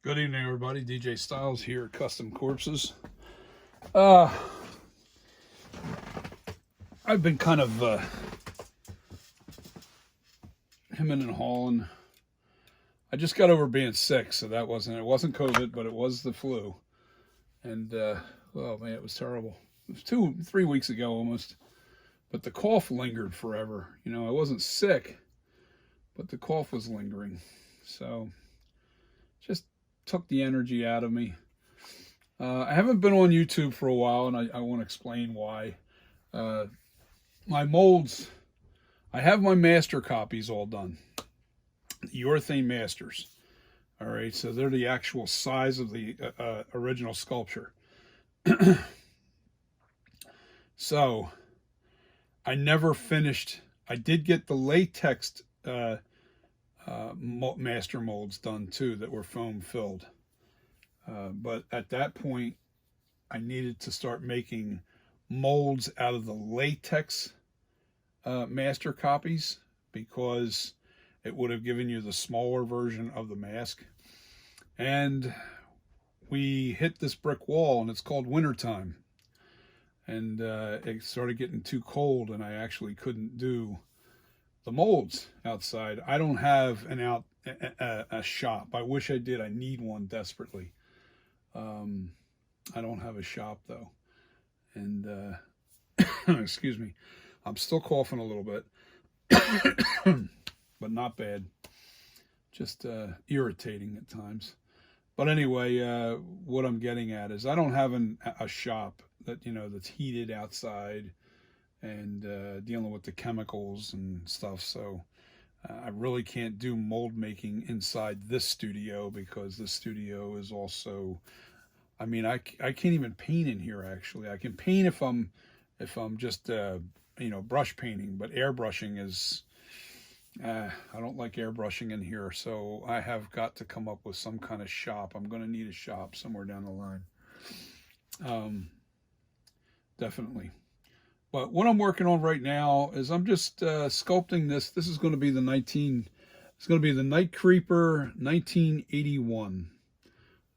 Good evening, everybody. DJ Styles here at Custom Corpses. I've been kind of hemming and hawing. I just got over being sick, so it wasn't COVID, but it was the flu. And oh man, it was terrible. It was 3 weeks ago almost, but the cough lingered forever. You know, I wasn't sick, but the cough was lingering. So just took the energy out of me. I haven't been on YouTube for a while, and I want to explain why. My molds, I have my master copies all done. The urethane masters. All right, so they're the actual size of the original sculpture. So I never finished. I did get the latex master molds done too that were foam filled. But at that point, I needed to start making molds out of the latex master copies because it would have given you the smaller version of the mask. And we hit this brick wall, and it's called wintertime. And it started getting too cold, and I actually couldn't do the molds outside. I don't have a shop. I wish I did. I need one desperately. I don't have a shop though. And excuse me, I'm still coughing a little bit, but not bad. Just irritating at times. But anyway, what I'm getting at is I don't have a shop that, you know, that's heated outside and dealing with the chemicals and stuff. So I really can't do mold making inside this studio because this studio is also, I mean, I can't even paint in here actually. I can paint if I'm just you know, brush painting, but airbrushing is I don't like airbrushing in here, so I have got to come up with some kind of shop. I'm going to need a shop somewhere down the line. Definitely. But what I'm working on right now is I'm just sculpting this. This is going to be the NightCreeper 1981.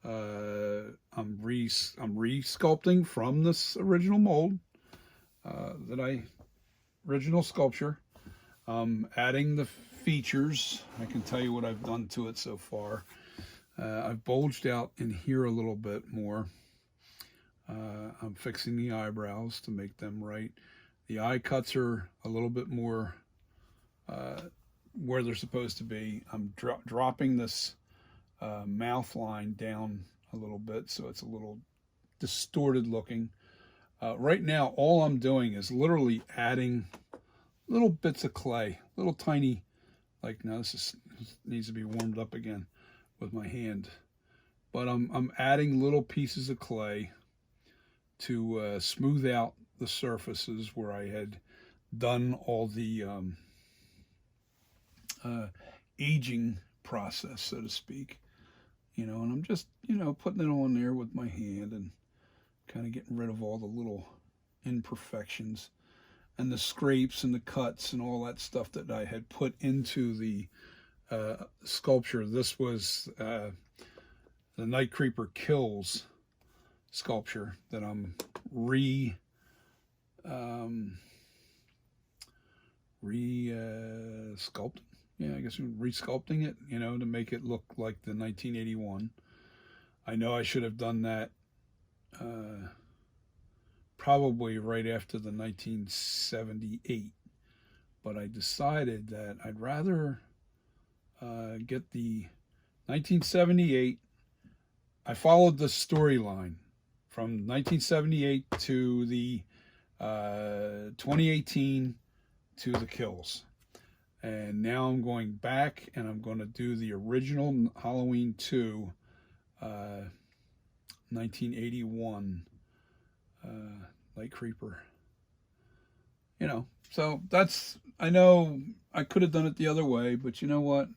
I'm re-sculpting from this original mold, original sculpture. Adding the features. I can tell you what I've done to it so far. I've bulged out in here a little bit more. I'm fixing the eyebrows to make them right. The eye cuts are a little bit more where they're supposed to be. I'm dropping this mouth line down a little bit so it's a little distorted looking. Right now, all I'm doing is literally adding little bits of clay, little tiny, like now this needs to be warmed up again with my hand. But I'm adding little pieces of clay to smooth out the surfaces where I had done all the aging process, so to speak. You know, and I'm just, you know, putting it on there with my hand and kind of getting rid of all the little imperfections and the scrapes and the cuts and all that stuff that I had put into the sculpture. This was the NightCreeper Kills sculpture that I'm sculpting. Yeah, I guess re-sculpting it, you know, to make it look like the 1981. I know I should have done that probably right after the 1978, but I decided that I'd rather get the 1978. I followed the storyline from 1978 to the 2018 to the Kills. And now I'm going back and I'm going to do the original Halloween 2 1981 NightCreeper. You know, so that's, I know I could have done it the other way, but you know what?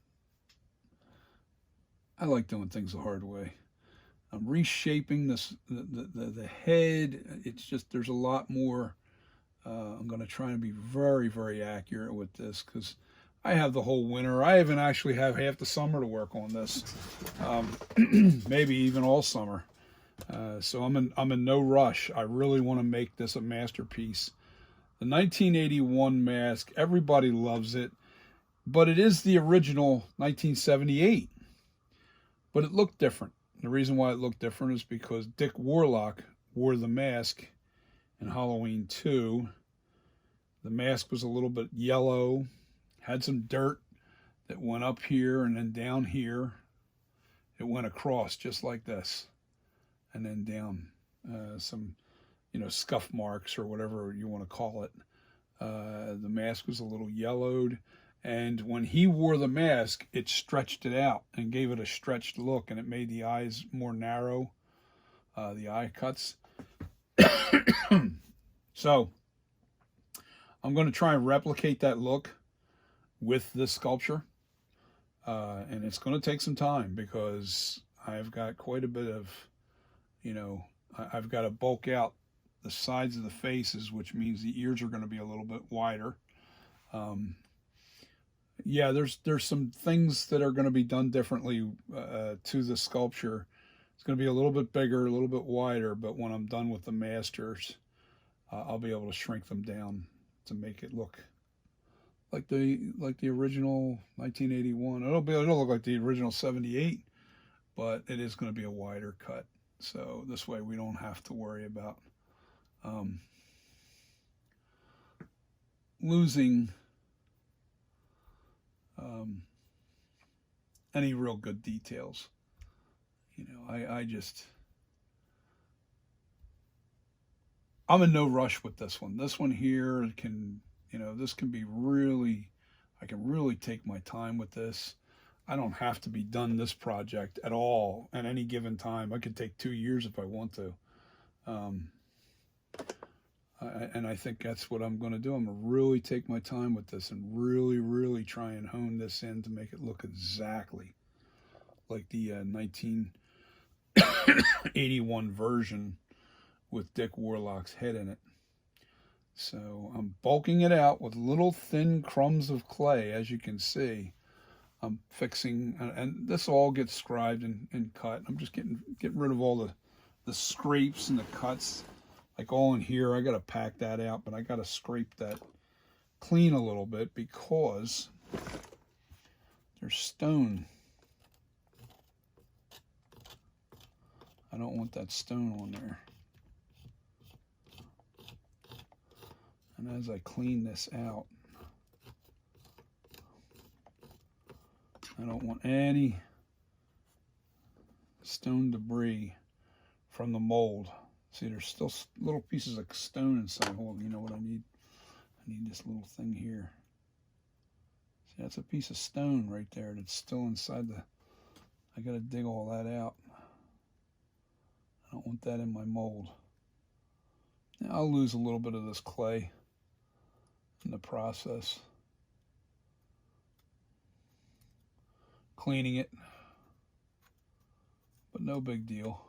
I like doing things the hard way. I'm reshaping this the head. It's just, there's a lot more. I'm going to try and be very, very accurate with this because I have the whole winter. I even actually have half the summer to work on this, maybe even all summer. So I'm in no rush. I really want to make this a masterpiece. The 1981 mask, everybody loves it, but it is the original 1978. But it looked different. The reason why it looked different is because Dick Warlock wore the mask in Halloween 2. The mask was a little bit yellow, had some dirt that went up here and then down here. It went across just like this, and then down. Some, scuff marks or whatever you want to call it. The mask was a little yellowed, and when he wore the mask, it stretched it out and gave it a stretched look, and it made the eyes more narrow, the eye cuts. So I'm going to try and replicate that look with this sculpture, and it's going to take some time because I've got quite a bit of, I've got to bulk out the sides of the faces, which means the ears are going to be a little bit wider. Yeah, there's some things that are going to be done differently to the sculpture. It's going to be a little bit bigger, a little bit wider, but when I'm done with the masters, I'll be able to shrink them down to make it look like the original 1981. It'll look like the original 78, but it is going to be a wider cut. So this way we don't have to worry about losing any real good details. I'm in no rush with this one. This one here this can be really, I can really take my time with this. I don't have to be done this project at all at any given time. I could take 2 years if I want to. And I think that's what I'm going to do. I'm going to really take my time with this and really, really try and hone this in to make it look exactly like the 1981 version with Dick Warlock's head in it. So I'm bulking it out with little thin crumbs of clay, as you can see. I'm fixing, and this all gets scribed and cut. I'm just getting rid of all the scrapes and the cuts. Like all in here, I got to pack that out, but I got to scrape that clean a little bit because there's stone. I don't want that stone on there. And as I clean this out, I don't want any stone debris from the mold. See, there's still little pieces of stone inside. Hold on, you know what I need? I need this little thing here. See, that's a piece of stone right there that's still inside I gotta dig all that out. I don't want that in my mold. Now, I'll lose a little bit of this clay in the process. Cleaning it, but no big deal.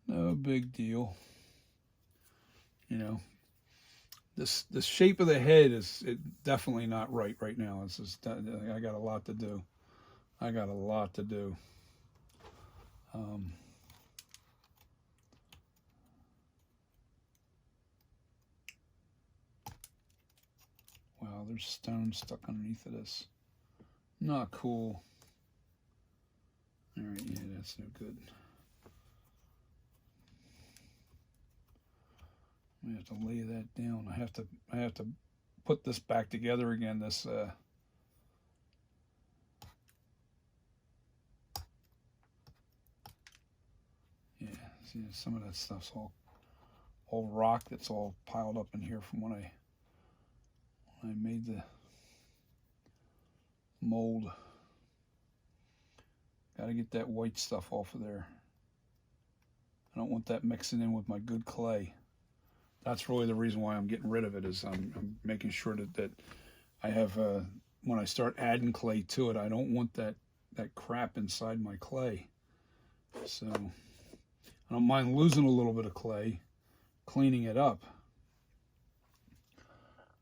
No big deal. This shape of the head is definitely not right now. It's just, I got a lot to do. Wow, there's stone stuck underneath of this. Not cool. All right, yeah, that's no good. I have to lay that down. I have to put this back together again. This yeah, see, some of that stuff's all rock that's all piled up in here from when I made the mold. Got to get that white stuff off of there. I don't want that mixing in with my good clay. That's really the reason why I'm getting rid of it, is I'm making sure that I have, when I start adding clay to it, I don't want that crap inside my clay. So I don't mind losing a little bit of clay, cleaning it up.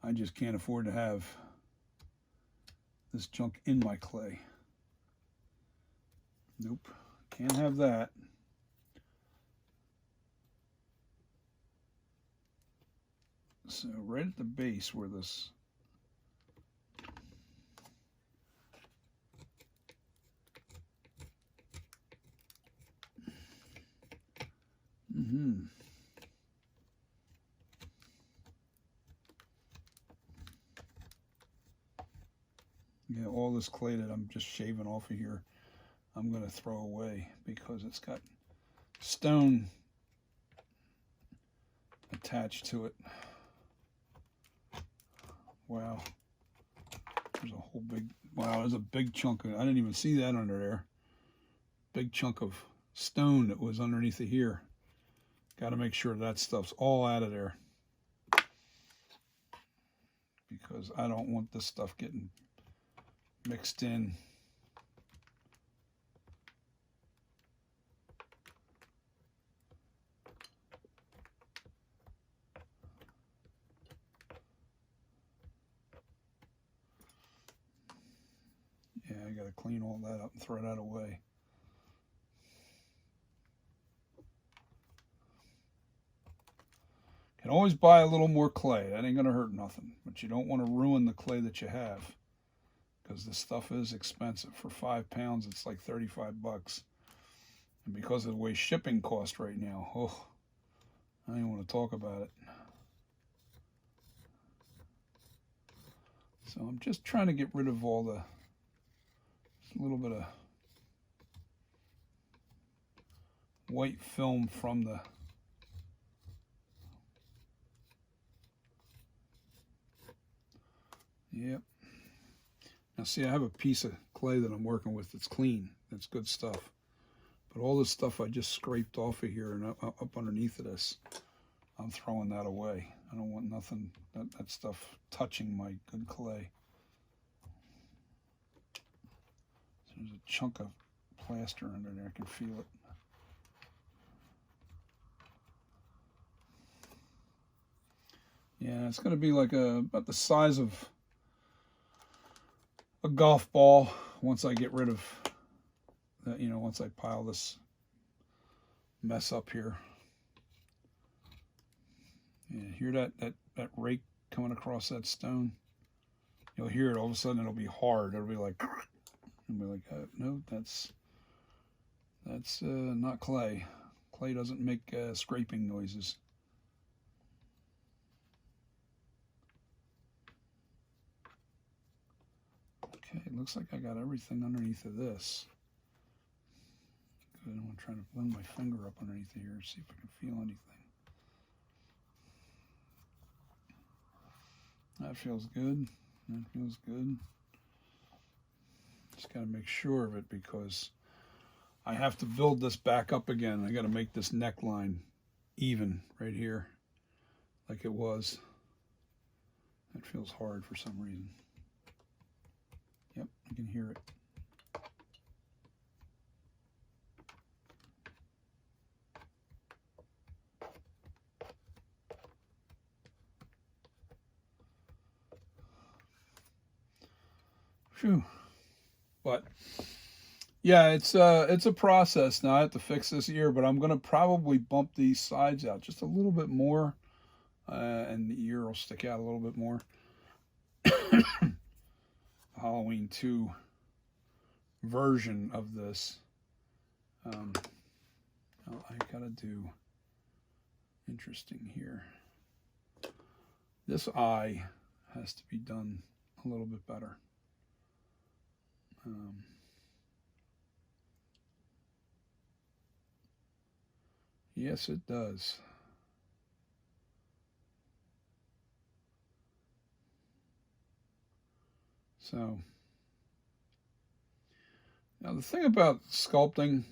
I just can't afford to have this junk in my clay. Nope, can't have that. So right at the base where this yeah, all this clay that I'm just shaving off of here, I'm going to throw away because it's got stone attached to it. Wow. There's a whole big, wow, there's a big chunk of, I didn't even see that under there. Big chunk of stone that was underneath of here. Got to make sure that stuff's all out of there, because I don't want this stuff getting mixed in. Yeah, I got to clean all that up and throw that away. Can always buy a little more clay. That ain't going to hurt nothing. But you don't want to ruin the clay that you have, because this stuff is expensive. For 5 pounds, it's like 35 bucks. And because of the way shipping costs right now, oh, I don't even want to talk about it. So I'm just trying to get rid of all the, a little bit of white film from the, yep. Now see, I have a piece of clay that I'm working with that's clean. That's good stuff. But all this stuff I just scraped off of here and up underneath of this, I'm throwing that away. I don't want nothing, that stuff touching my good clay. So there's a chunk of plaster under there. I can feel it. Yeah, it's going to be like about the size of a golf ball once I get rid of that, you know, once I pile this mess up here. Yeah, hear that rake coming across that stone? You'll hear it, all of a sudden it'll be hard. It'll be like, no, that's not clay. Clay doesn't make scraping noises. Okay, it looks like I got everything underneath of this. Good, I'm trying to run my finger up underneath here and see if I can feel anything. That feels good. That feels good. Just got to make sure of it, because I have to build this back up again. I got to make this neckline even right here like it was. That feels hard for some reason. Yep, I can hear it. Phew. But yeah, it's a process now. I have to fix this ear, but I'm gonna probably bump these sides out just a little bit more, and the ear will stick out a little bit more. Halloween 2 version of this. I gotta do interesting here. This eye has to be done a little bit better. Yes, it does. So, now the thing about sculpting,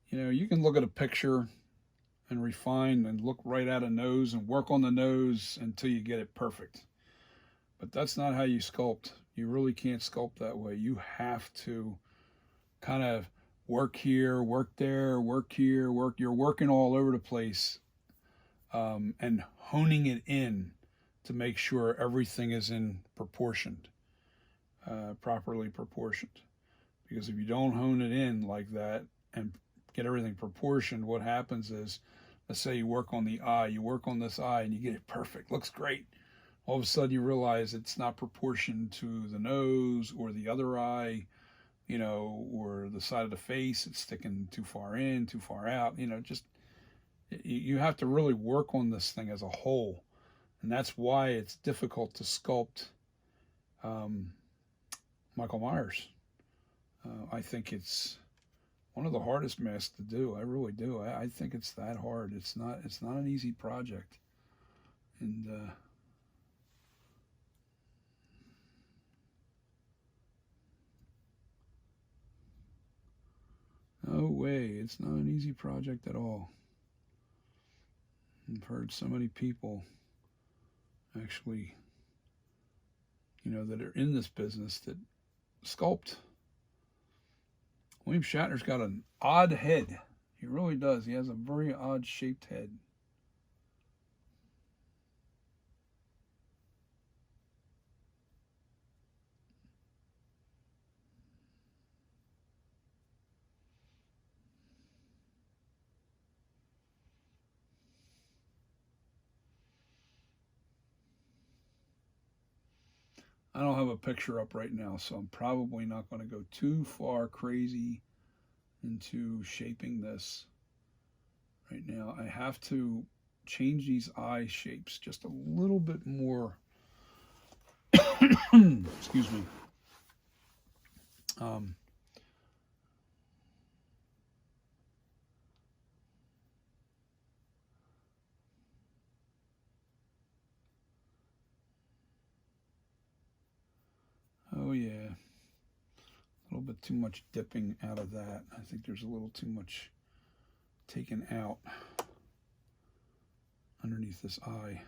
you know, you can look at a picture and refine and look right at a nose and work on the nose until you get it perfect. But that's not how you sculpt. You really can't sculpt that way. You have to kind of work here, work there, work here, work. You're working all over the place, and honing it in to make sure everything is in proportioned, properly proportioned. Because if you don't hone it in like that and get everything proportioned, what happens is, let's say you work on the eye, you work on this eye and you get it perfect, looks great. All of a sudden you realize it's not proportioned to the nose or the other eye, or the side of the face, it's sticking too far in, too far out, just you have to really work on this thing as a whole. And that's why it's difficult to sculpt Michael Myers. I think it's one of the hardest masks to do. I really do. I think it's that hard. It's not an easy project. And no way, it's not an easy project at all. I've heard so many people actually, that are in this business that sculpt. William Shatner's got an odd head. He really does. He has a very odd shaped head. I don't have a picture up right now, so I'm probably not going to go too far crazy into shaping this right now. I have to change these eye shapes just a little bit more. Excuse me. Oh yeah, a little bit too much dipping out of that. I think there's a little too much taken out underneath this eye.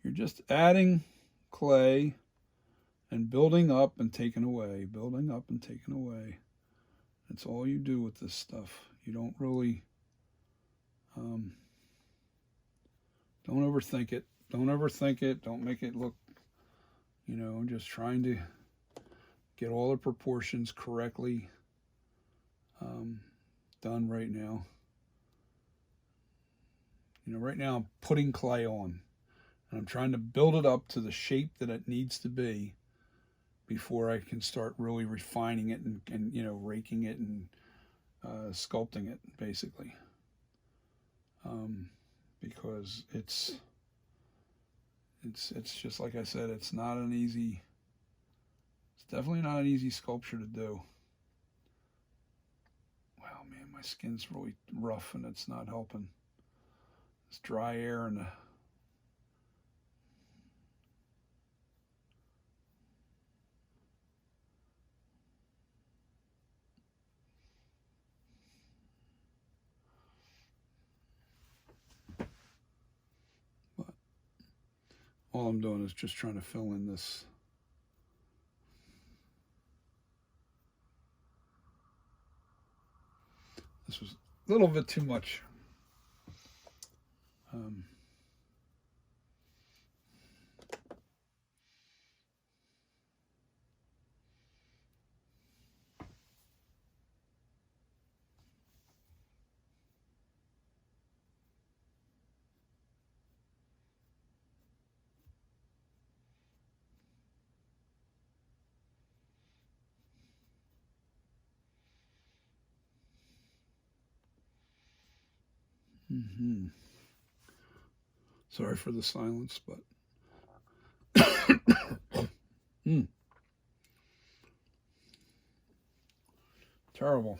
You're just adding clay and building up and taking away, building up and taking away. That's all you do with this stuff. You don't really, don't overthink it. Don't overthink it. Don't make it look, just trying to get all the proportions correctly done right now. Right now I'm putting clay on. And I'm trying to build it up to the shape that it needs to be before I can start really refining it and raking it and sculpting it, basically. Because it's just like I said, it's definitely not an easy sculpture to do. Wow, man, my skin's really rough and it's not helping. It's dry air and all I'm doing is just trying to fill in this. This was a little bit too much. Mm-hmm. Sorry for the silence, but terrible.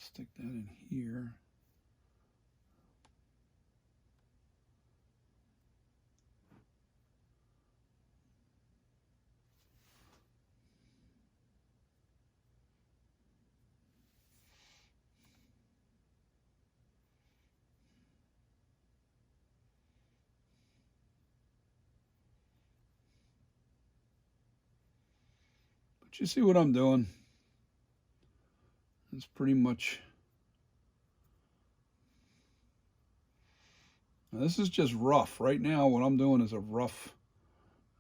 Stick that in here. But you see what I'm doing? It's pretty much. Now this is just rough. Right now, what I'm doing is a rough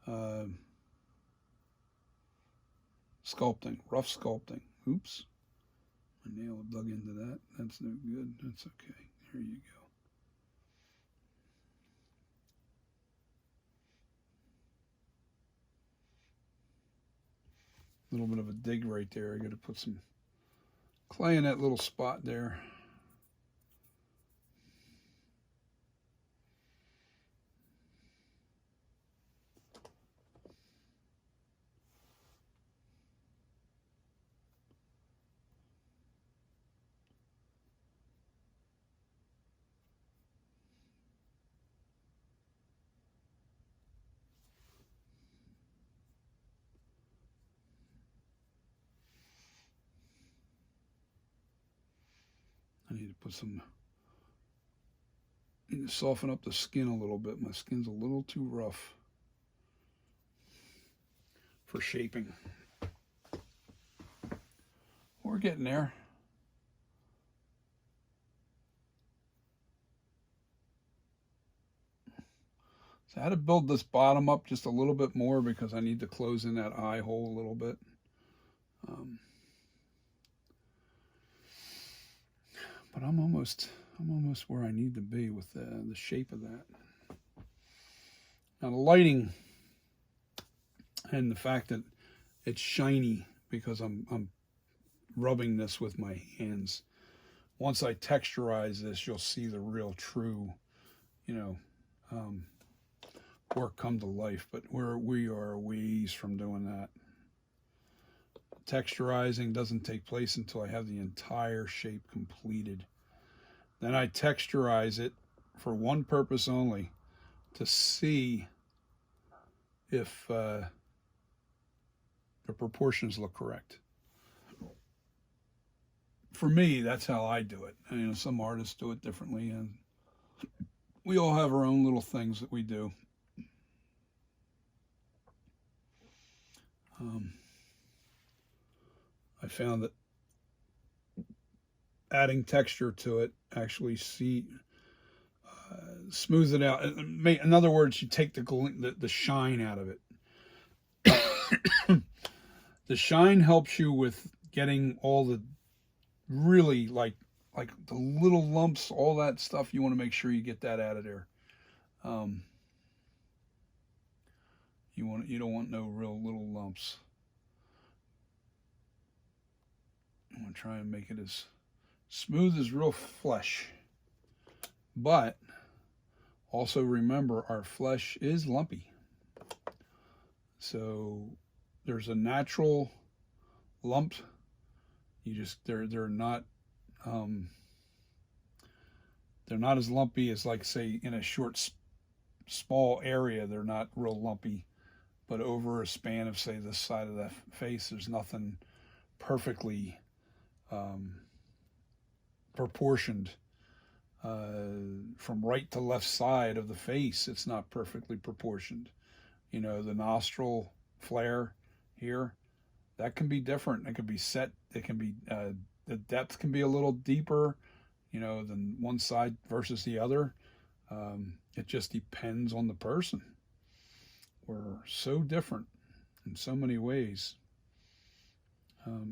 sculpting. Rough sculpting. Oops. My nail dug into that. That's no good. That's okay. There you go. A little bit of a dig right there. I got to put some clay in that little spot there. I need to put some, need to soften up the skin a little bit. My skin's a little too rough for shaping. We're getting there. So I had to build this bottom up just a little bit more because I need to close in that eye hole a little bit. But I'm almost where I need to be with the shape of that. Now the lighting and the fact that it's shiny because I'm rubbing this with my hands. Once I texturize this, you'll see the real true, work come to life. But we are a ways from doing that. Texturizing doesn't take place until I have the entire shape completed. Then I texturize it for one purpose only, to see if the proportions look correct. For me, that's how I do it. Some artists do it differently, and we all have our own little things that we do. I found that adding texture to it actually smooths it out. In other words, you take the shine out of it. The shine helps you with getting all the really like the little lumps, all that stuff. You want to make sure you get that out of there. You don't want no real little lumps. I'm gonna try and make it as smooth as real flesh. But also remember, our flesh is lumpy. So there's a natural lump. They're not as lumpy as, like, say, in a small area. They're not real lumpy, but over a span of, say, this side of the face, there's nothing perfectly proportioned. From right to left side of the face, it's not perfectly proportioned. The nostril flare here, that can be different. It can be set. It can be the depth can be a little deeper, than one side versus the other. It just depends on the person. We're so different in so many ways.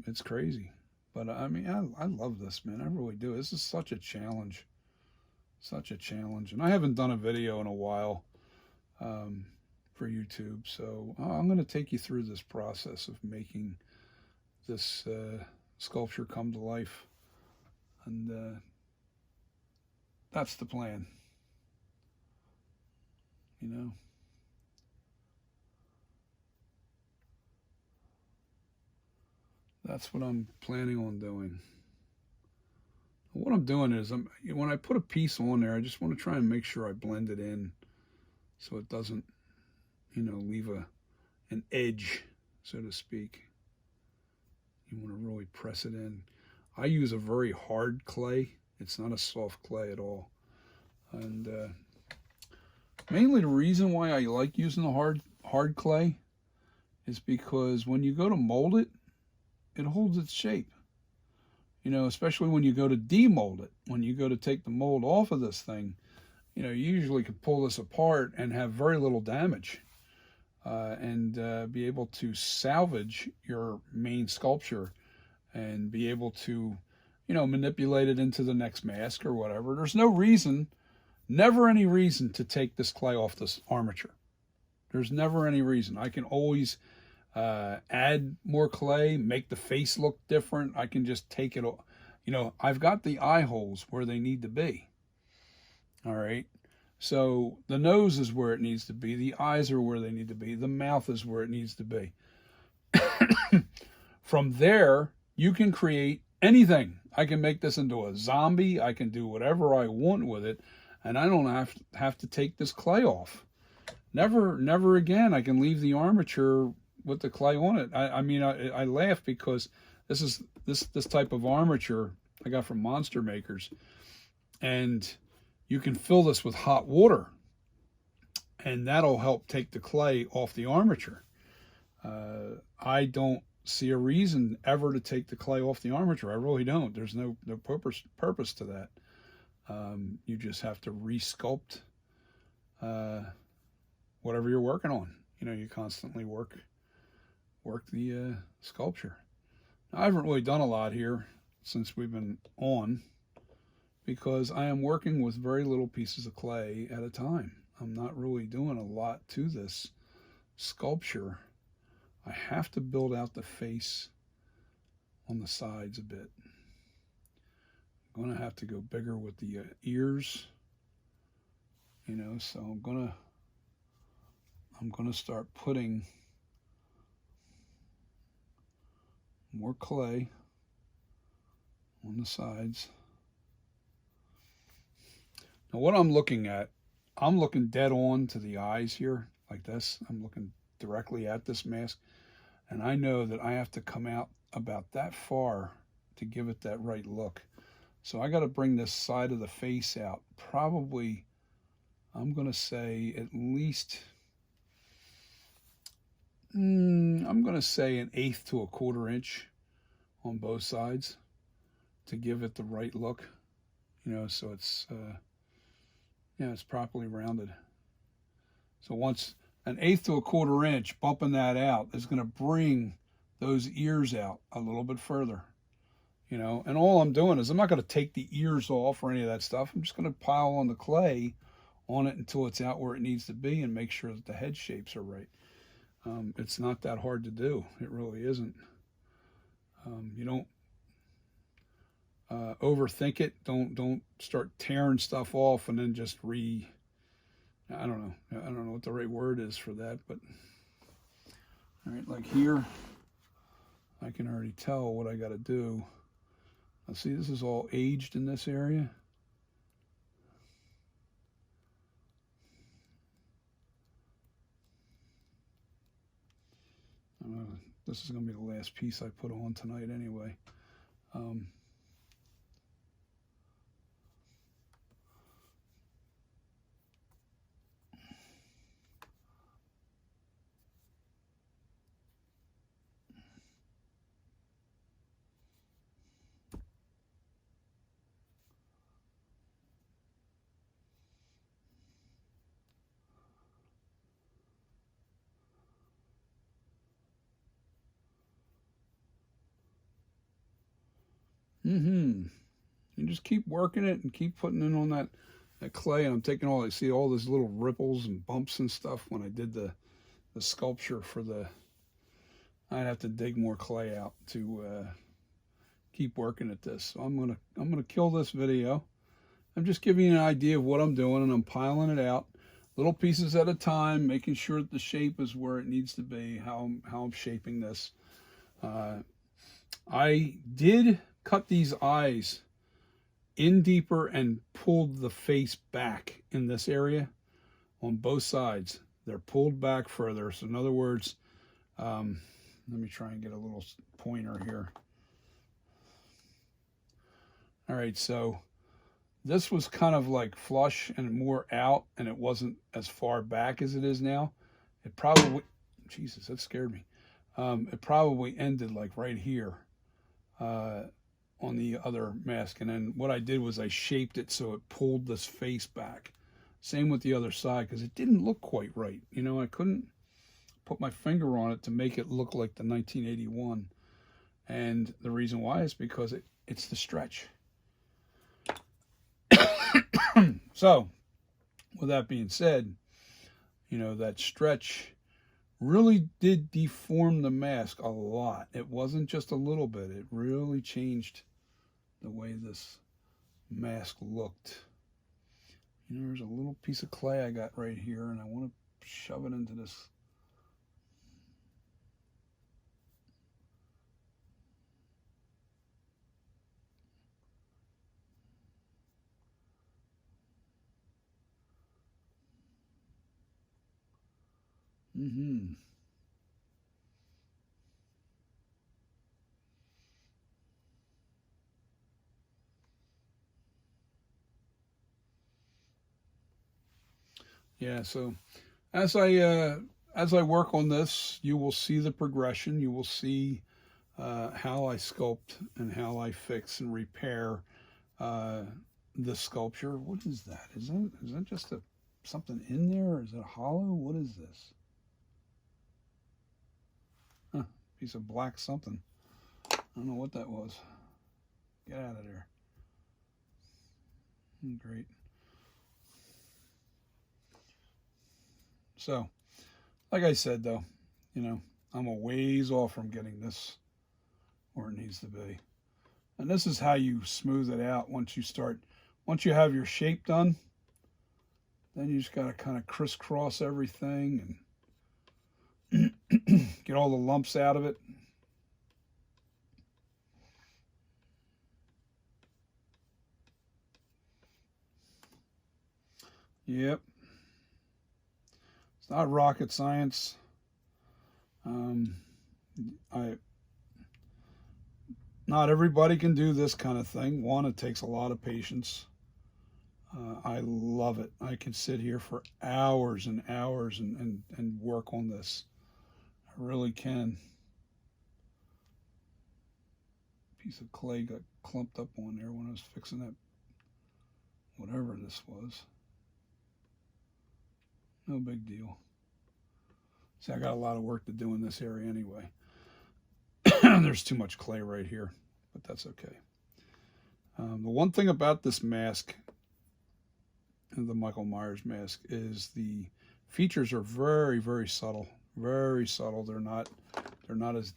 It's crazy. But I love this, man. I really do. This is such a challenge. Such a challenge. And I haven't done a video in a while for YouTube. So I'm going to take you through this process of making this sculpture come to life. And that's the plan. That's what I'm planning on doing. What I'm doing is when I put a piece on there, I just want to try and make sure I blend it in so it doesn't, leave an edge, so to speak. You want to really press it in. I use a very hard clay. It's not a soft clay at all. And mainly the reason why I like using the hard clay is because when you go to mold it, it holds its shape. Especially when you go to demold it, when you go to take the mold off of this thing, you usually can pull this apart and have very little damage, and be able to salvage your main sculpture and be able to, manipulate it into the next mask or whatever. There's no reason, never any reason to take this clay off this armature. There's never any reason. I can always add more clay, make the face look different. I can just take it, I've got the eye holes where they need to be. All right. So the nose is where it needs to be. The eyes are where they need to be. The mouth is where it needs to be. From there, you can create anything. I can make this into a zombie. I can do whatever I want with it. And I don't have to take this clay off. Never again. I can leave the armature with the clay on it. I laugh because this is this type of armature I got from Monster Makers, and you can fill this with hot water, and that'll help take the clay off the armature. I don't see a reason ever to take the clay off the armature. I really don't. There's no purpose to that. You just have to re-sculpt whatever you're working on. You constantly work the sculpture. Now, I haven't really done a lot here since we've been on, because I am working with very little pieces of clay at a time. I'm not really doing a lot to this sculpture. I have to build out the face on the sides a bit. I'm going to have to go bigger with the ears, so I'm going to start putting more clay on the sides. Now what I'm looking at, I'm looking dead on to the eyes here, like this. I'm looking directly at this mask, and I know that I have to come out about that far to give it that right look. So I got to bring this side of the face out, probably, I'm going to say at least, I'm going to say 1/8 to 1/4 inch on both sides to give it the right look, so it's, it's properly rounded. So once 1/8 to 1/4 inch, bumping that out is going to bring those ears out a little bit further, and all I'm doing is I'm not going to take the ears off or any of that stuff. I'm just going to pile on the clay on it until it's out where it needs to be and make sure that the head shapes are right. It's not that hard to do. It really isn't. You don't overthink it. Don't start tearing stuff off and then just I don't know what the right word is for that, but all right, like here, I can already tell what I got to do. Now see, this is all aged in this area. This is going to be the last piece I put on tonight anyway. You just keep working it and keep putting it on that clay. And I'm taking I see all these little ripples and bumps and stuff when I did the sculpture for I'd have to dig more clay out to keep working at this. So I'm gonna kill this video. I'm just giving you an idea of what I'm doing, and I'm piling it out little pieces at a time, making sure that the shape is where it needs to be, how I'm shaping this. I did cut these eyes in deeper and pulled the face back in this area on both sides. They're pulled back further. So in other words, let me try and get a little pointer here. All right, so this was kind of like flush and more out, and it wasn't as far back as it is now. It probably, Jesus, that scared me. It probably ended like right here on the other mask. And then what I did was I shaped it so it pulled this face back. Same with the other side, because it didn't look quite right. You know, I couldn't put my finger on it to make it look like the 1981. And the reason why is because it's the stretch. So, with that being said, you know, that stretch really did deform the mask a lot. It wasn't just a little bit. It really changed the way this mask looked. You know, there's a little piece of clay I got right here, and I want to shove it into this. Yeah, so as I work on this, you will see the progression. You will see how I sculpt and how I fix and repair uh, the sculpture. What is that? Is that just something in there? Is it hollow? What is this? Huh, piece of black something. I don't know what that was. Get out of there. Great. So, like I said, though, you know, I'm a ways off from getting this where it needs to be. And this is how you smooth it out once you have your shape done. Then you just got to kind of crisscross everything and get all the lumps out of it. Yep. It's not rocket science. Not everybody can do this kind of thing. One, it takes a lot of patience. I love it. I can sit here for hours and hours and work on this. I really can. Piece of clay got clumped up on there when I was fixing that, whatever this was. No big deal. See, I got a lot of work to do in this area anyway. There's too much clay right here, but that's okay. The one thing about this mask, the Michael Myers mask, is the features are very, very subtle. Very subtle. They're not as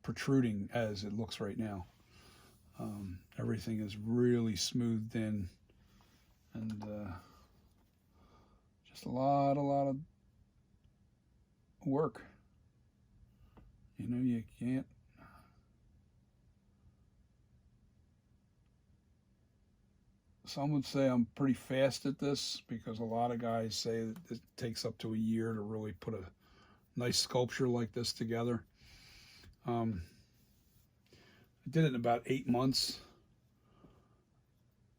protruding as it looks right now. Everything is really smoothed in, and just a lot of work. You know, you can't. Some would say I'm pretty fast at this because a lot of guys say that it takes up to a year to really put a nice sculpture like this together. I did it in about 8 months.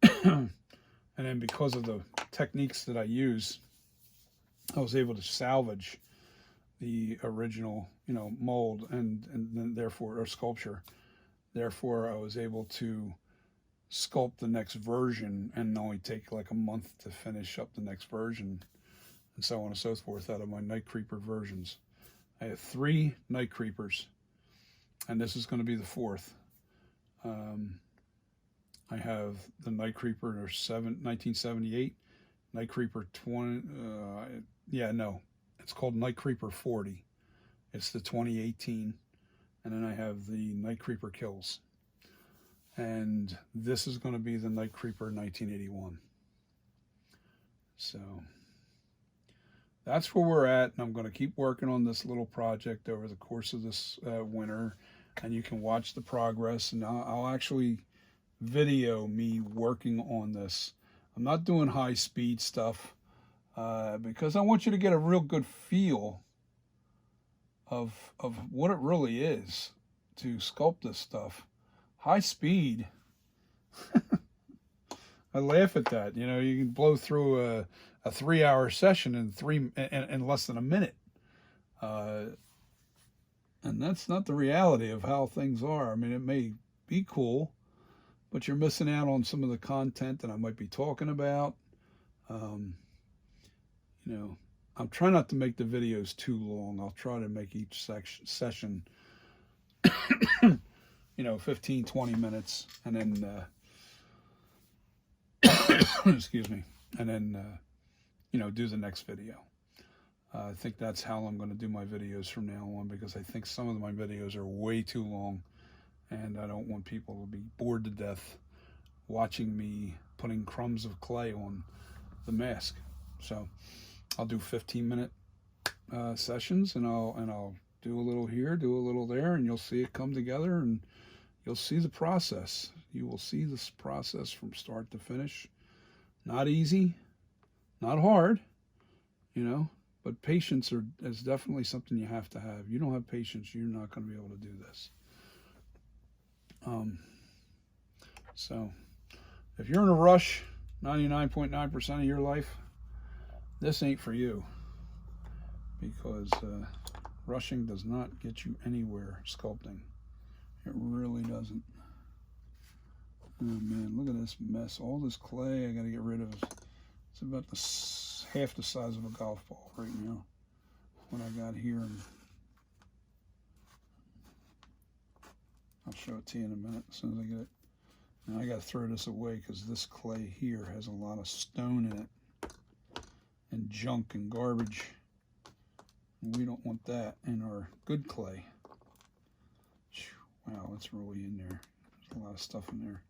And then because of the techniques that I use, I was able to salvage the original, you know, mold and then therefore, or sculpture. Therefore, I was able to sculpt the next version and only take like a month to finish up the next version, and so on and so forth out of my NightCreeper versions. I have 3 NightCreepers, and this is going to be the 4th. I have the NightCreeper 1978, NightCreeper 20. It's called NightCreeper 40. It's the 2018, and then I have the NightCreeper Kills, and this is going to be the NightCreeper 1981. So that's where we're at, and I'm going to keep working on this little project over the course of this winter. and you can watch the progress, and I'll actually video me working on this. I'm not doing high speed stuff because I want you to get a real good feel of what it really is to sculpt this stuff. High speed, I laugh at that. You know, you can blow through a 3-hour session in less than a minute. And that's not the reality of how things are. I mean, it may be cool, but you're missing out on some of the content that I might be talking about. You know, I'm trying not to make the videos too long. I'll try to make each session, you know, 15, 20 minutes, and then, excuse me, and then, you know, do the next video. I think that's how I'm going to do my videos from now on, because I think some of my videos are way too long, and I don't want people to be bored to death watching me putting crumbs of clay on the mask. So I'll do 15-minute sessions, and I'll do a little here, do a little there, and you'll see it come together, and you'll see the process. You will see this process from start to finish. Not easy, not hard, you know, but patience is definitely something you have to have. You don't have patience, you're not going to be able to do this. So if you're in a rush 99.9% of your life, this ain't for you, because rushing does not get you anywhere sculpting. It really doesn't. Oh man, look at this mess. All this clay I got to get rid of. It's about half the size of a golf ball right now, what I got here. And I'll show it to you in a minute as soon as I get it. And I got to throw this away because this clay here has a lot of stone in it, and junk and garbage. And we don't want that in our good clay. Wow, it's really in there. There's a lot of stuff in there.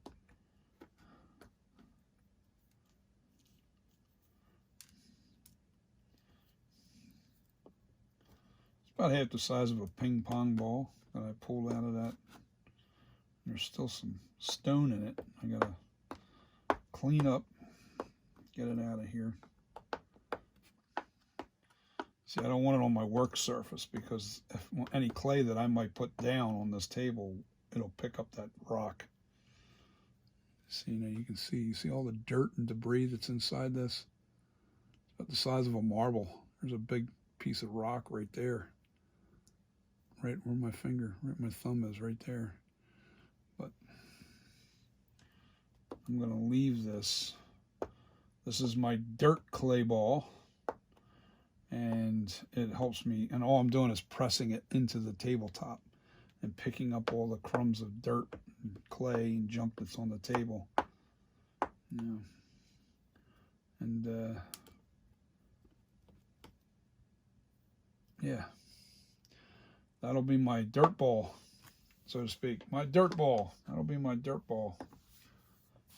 It's about half the size of a ping pong ball that I pulled out of that. There's still some stone in it. I gotta clean up, get it out of here. See, I don't want it on my work surface, because if any clay that I might put down on this table, it'll pick up that rock. See, now you can see all the dirt and debris that's inside this. It's about the size of a marble. There's a big piece of rock right there. Right where my finger, right where my thumb is, right there. But I'm going to leave this. This is my dirt clay ball, and it helps me, and all I'm doing is pressing it into the tabletop and picking up all the crumbs of dirt and clay and junk that's on the table. You know. And yeah, that'll be my dirt ball, so to speak. My dirt ball. That'll be my dirt ball.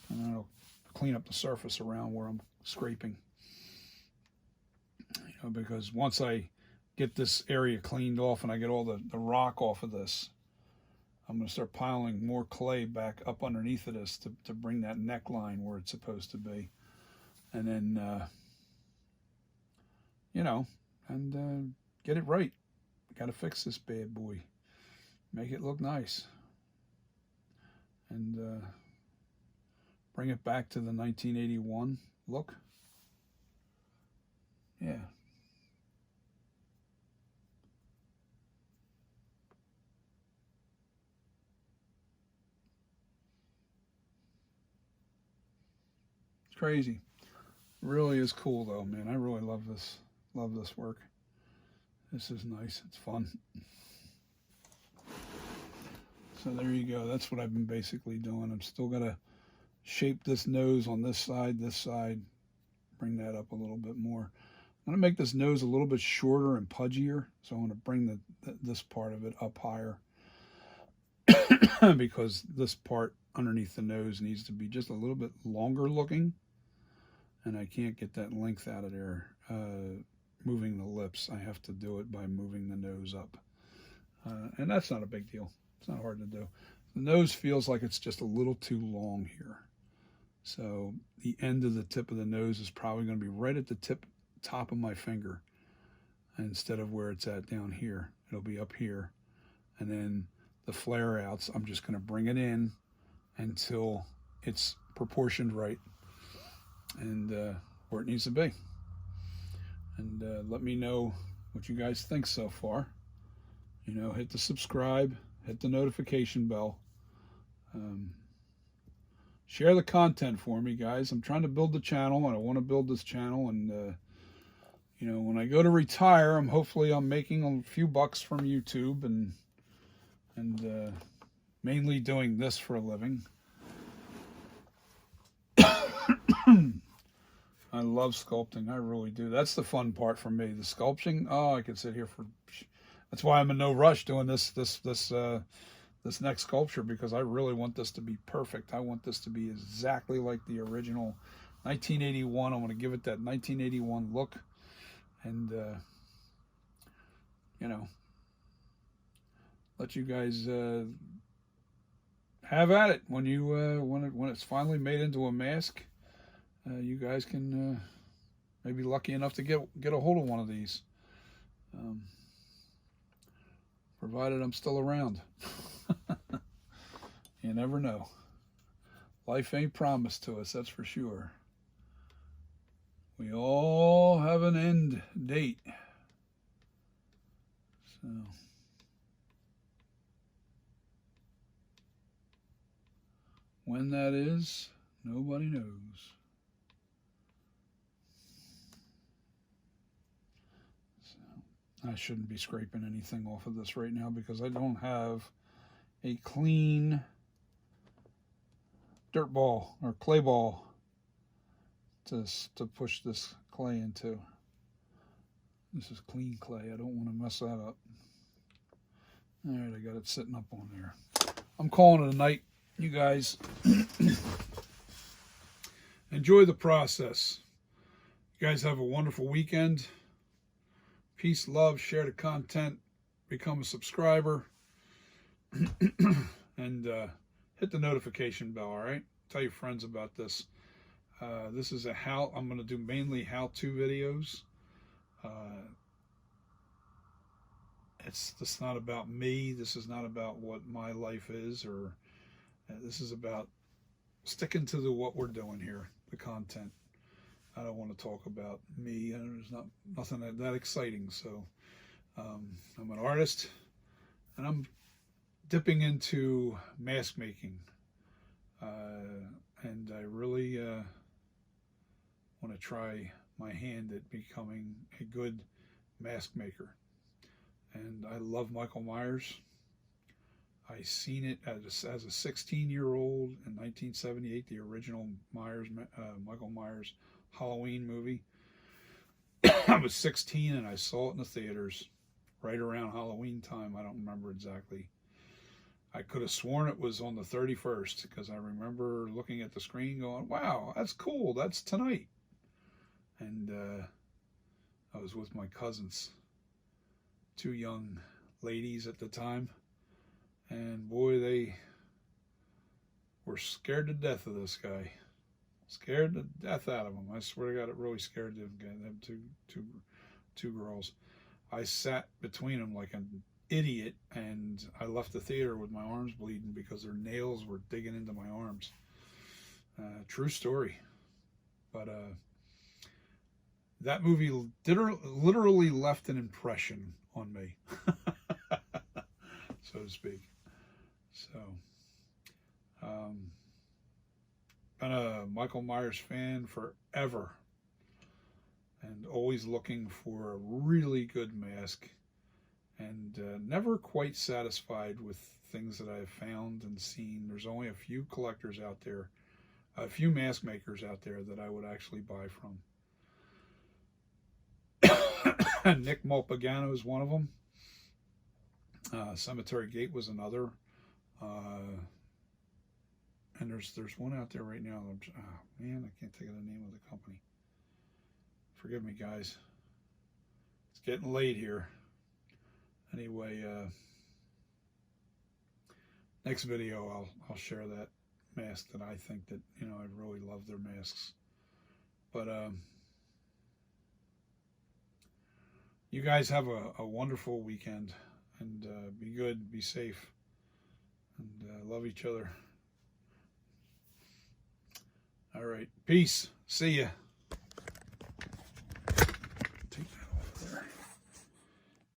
And I'll clean up the surface around where I'm scraping. You know, because once I get this area cleaned off and I get all the rock off of this, I'm going to start piling more clay back up underneath of this to bring that neckline where it's supposed to be. And then, you know, and get it right. Got to fix this bad boy. Make it look nice. And bring it back to the 1981 look. Yeah. It's crazy. It really is cool though, man. I really love this. Love this work. This is nice. It's fun. So there you go. That's what I've been basically doing. I'm still going to shape this nose on this side, bring that up a little bit more. I'm going to make this nose a little bit shorter and pudgier, so I'm going to bring this part of it up higher because this part underneath the nose needs to be just a little bit longer looking, and I can't get that length out of there moving the lips. I have to do it by moving the nose up, and that's not a big deal. It's not hard to do. The nose feels like it's just a little too long here. So the end of the tip of the nose is probably going to be right at the top of my finger instead of where it's at down here. It'll be up here. And then the flare outs, I'm just going to bring it in until it's proportioned right and where it needs to be. And let me know what you guys think so far. You know, hit the subscribe, hit the notification bell. Share the content for me, guys. I'm trying to build the channel, and I want to build this channel. And you know, when I go to retire, hopefully I'm making a few bucks from YouTube and mainly doing this for a living. I love sculpting. I really do. That's the fun part for me. The sculpting. Oh, I could sit here for. That's why I'm in no rush doing this next sculpture, because I really want this to be perfect. I want this to be exactly like the original 1981. I want to give it that 1981 look, and you know, let you guys have at it when you when it's finally made into a mask. You guys can maybe lucky enough to get a hold of one of these, provided I'm still around. You never know. Life ain't promised to us, that's for sure. We all have an end date. So when that is, nobody knows. I shouldn't be scraping anything off of this right now because I don't have a clean dirt ball or clay ball to push this clay into. This is clean clay. I don't want to mess that up. All right, I got it sitting up on there. I'm calling it a night, you guys. Enjoy the process. You guys have a wonderful weekend. Peace, love, share the content, become a subscriber, and hit the notification bell, all right? Tell your friends about this. This is I'm going to do mainly how-to videos. It's not about me. This is not about what my life is, or this is about sticking to what we're doing here, the content. I don't want to talk about me. There's nothing that exciting. So I'm an artist, and I'm dipping into mask making. And I really want to try my hand at becoming a good mask maker. And I love Michael Myers. I seen it as a 16-year-old in 1978, the original Michael Myers Halloween movie. I was 16 and I saw it in the theaters right around Halloween time. I don't remember exactly. I could have sworn it was on the 31st because I remember looking at the screen going, wow, that's cool. That's tonight. And I was with my cousins, 2 young ladies at the time. And boy, they were scared to death of this guy. Scared the death out of him. I swear to God, it really scared them two girls. I sat between them like an idiot, and I left the theater with my arms bleeding because their nails were digging into my arms. True story. But that movie literally left an impression on me, so to speak. So, been a Michael Myers fan forever, and always looking for a really good mask, and never quite satisfied with things that I've found and seen. There's only a few collectors out there, a few mask makers out there that I would actually buy from. Nick Mulpagano is one of them. Cemetery Gate was another. And there's one out there right now. Man, I can't think of the name of the company. Forgive me, guys. It's getting late here. Anyway, next video I'll share that mask that I think that, you know, I really love their masks. But you guys have a wonderful weekend, and be good, be safe, and love each other. All right, peace. See ya.